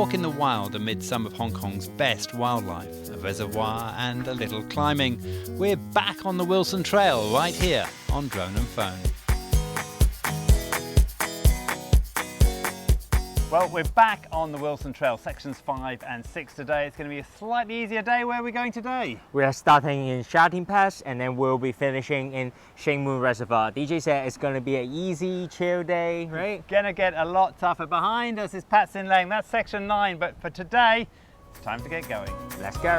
walk in the wild amid some of Hong Kong's best wildlife, a reservoir and a little climbing. We're back on the Wilson Trail right here on Drone and Phone. Well, we're back on the Wilson Trail, sections 5 and 6 today. It's going to be a slightly easier day. Where are we going today? We are starting in Sha Tin Pass and then we'll be finishing in Shing Mun Reservoir. DJ said it's going to be an easy, chill day, right? Gonna get a lot tougher. Behind us is Pat Sin Leng. That's section 9, but for today, it's time to get going. Let's go.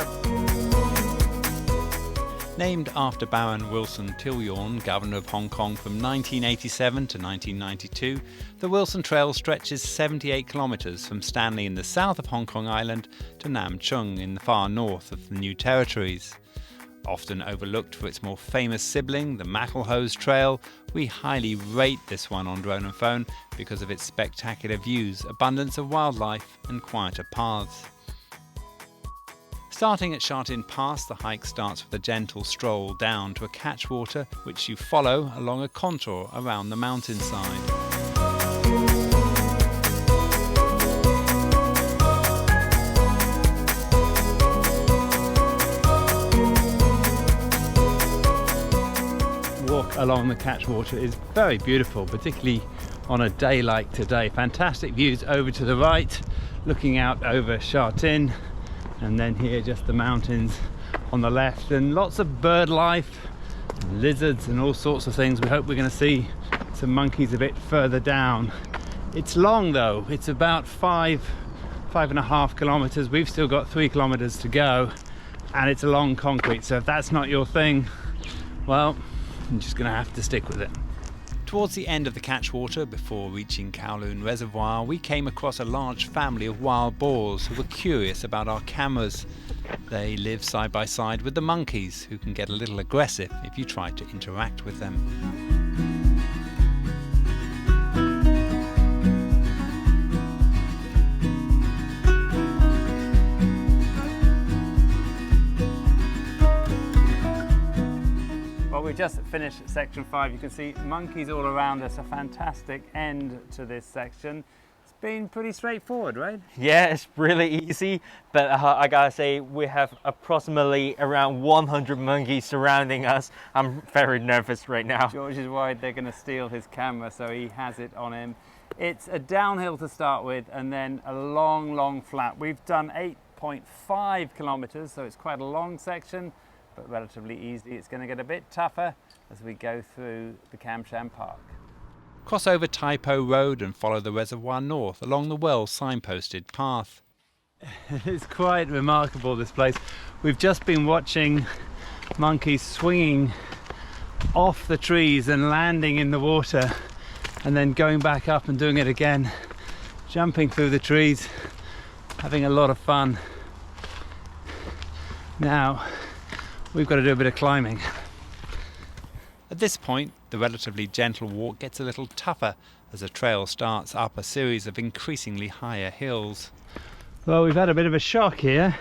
Named after Baron Wilson Tilliorn, Governor of Hong Kong from 1987 to 1992, the Wilson Trail stretches 78 kilometres from Stanley in the south of Hong Kong Island to Nam Chung in the far north of the New Territories. Often overlooked for its more famous sibling, the Macklehose Trail, we highly rate this one on Drone and Phone because of its spectacular views, abundance of wildlife and quieter paths. Starting at Sha Tin Pass, the hike starts with a gentle stroll down to a catchwater which you follow along a contour around the mountainside. Walk along the catchwater is very beautiful, particularly on a day like today. Fantastic views over to the right, looking out over Sha Tin. And then here just the mountains on the left, and lots of bird life, lizards and all sorts of things. We hope we're going to see some monkeys a bit further down. It's long though, it's about 5.5 kilometers. We've still got 3 kilometers to go, and it's along concrete, so if that's not your thing, well, I'm just going to have to stick with it. Towards the end of the catchwater, before reaching Kowloon Reservoir, we came across a large family of wild boars who were curious about our cameras. They live side by side with the monkeys, who can get a little aggressive if you try to interact with them. We've just finished section 5. You can see monkeys all around us. A fantastic end to this section. It's been pretty straightforward, right? Yeah, it's really easy, but I gotta say we have approximately around 100 monkeys surrounding us. I'm very nervous right now. George is worried they're going to steal his camera, so he has it on him. It's a downhill to start with and then a long flat. We've done 8.5 kilometers, so it's quite a long section, but relatively easy. It's going to get a bit tougher as we go through the Kam Shan Park. Cross over Tai Po Road and follow the reservoir north along the well signposted path. It's quite remarkable, this place. We've just been watching monkeys swinging off the trees and landing in the water, and then going back up and doing it again, jumping through the trees, having a lot of fun. Now we've got to do a bit of climbing. At this point, the relatively gentle walk gets a little tougher as the trail starts up a series of increasingly higher hills. Well, we've had a bit of a shock here.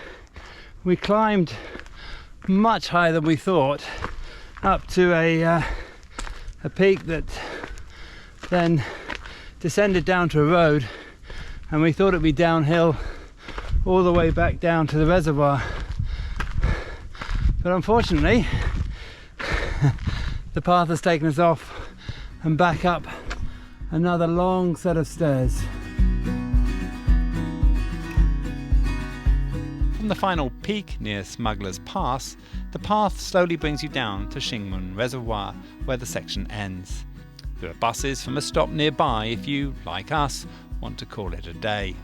We climbed much higher than we thought, up to a peak that then descended down to a road, and we thought it'd be downhill all the way back down to the reservoir. But unfortunately, the path has taken us off and back up another long set of stairs. From the final peak near Smuggler's Pass, the path slowly brings you down to Shing Mun Reservoir, where the section ends. There are buses from a stop nearby if you, like us, want to call it a day.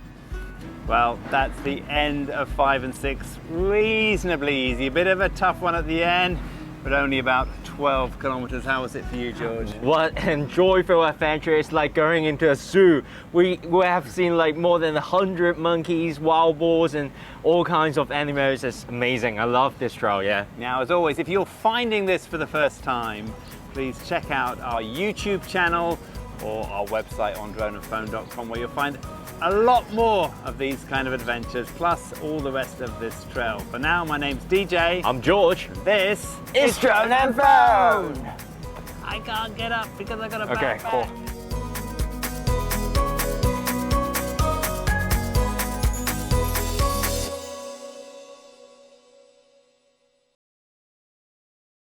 Well, that's the end of 5 and 6. Reasonably easy. A bit of a tough one at the end, but only about 12 kilometers. How was it for you, George? What an joyful adventure. It's like going into a zoo. We have seen like more than 100 monkeys, wild boars, and all kinds of animals. It's amazing. I love this trail, yeah. Now, as always, if you're finding this for the first time, please check out our YouTube channel or our website on droneandphone.com, where you'll find a lot more of these kind of adventures, plus all the rest of this trail. For now, my name's DJ. I'm George. This is Drone and Phone. I can't get up because I got a Okay, backpack. cool.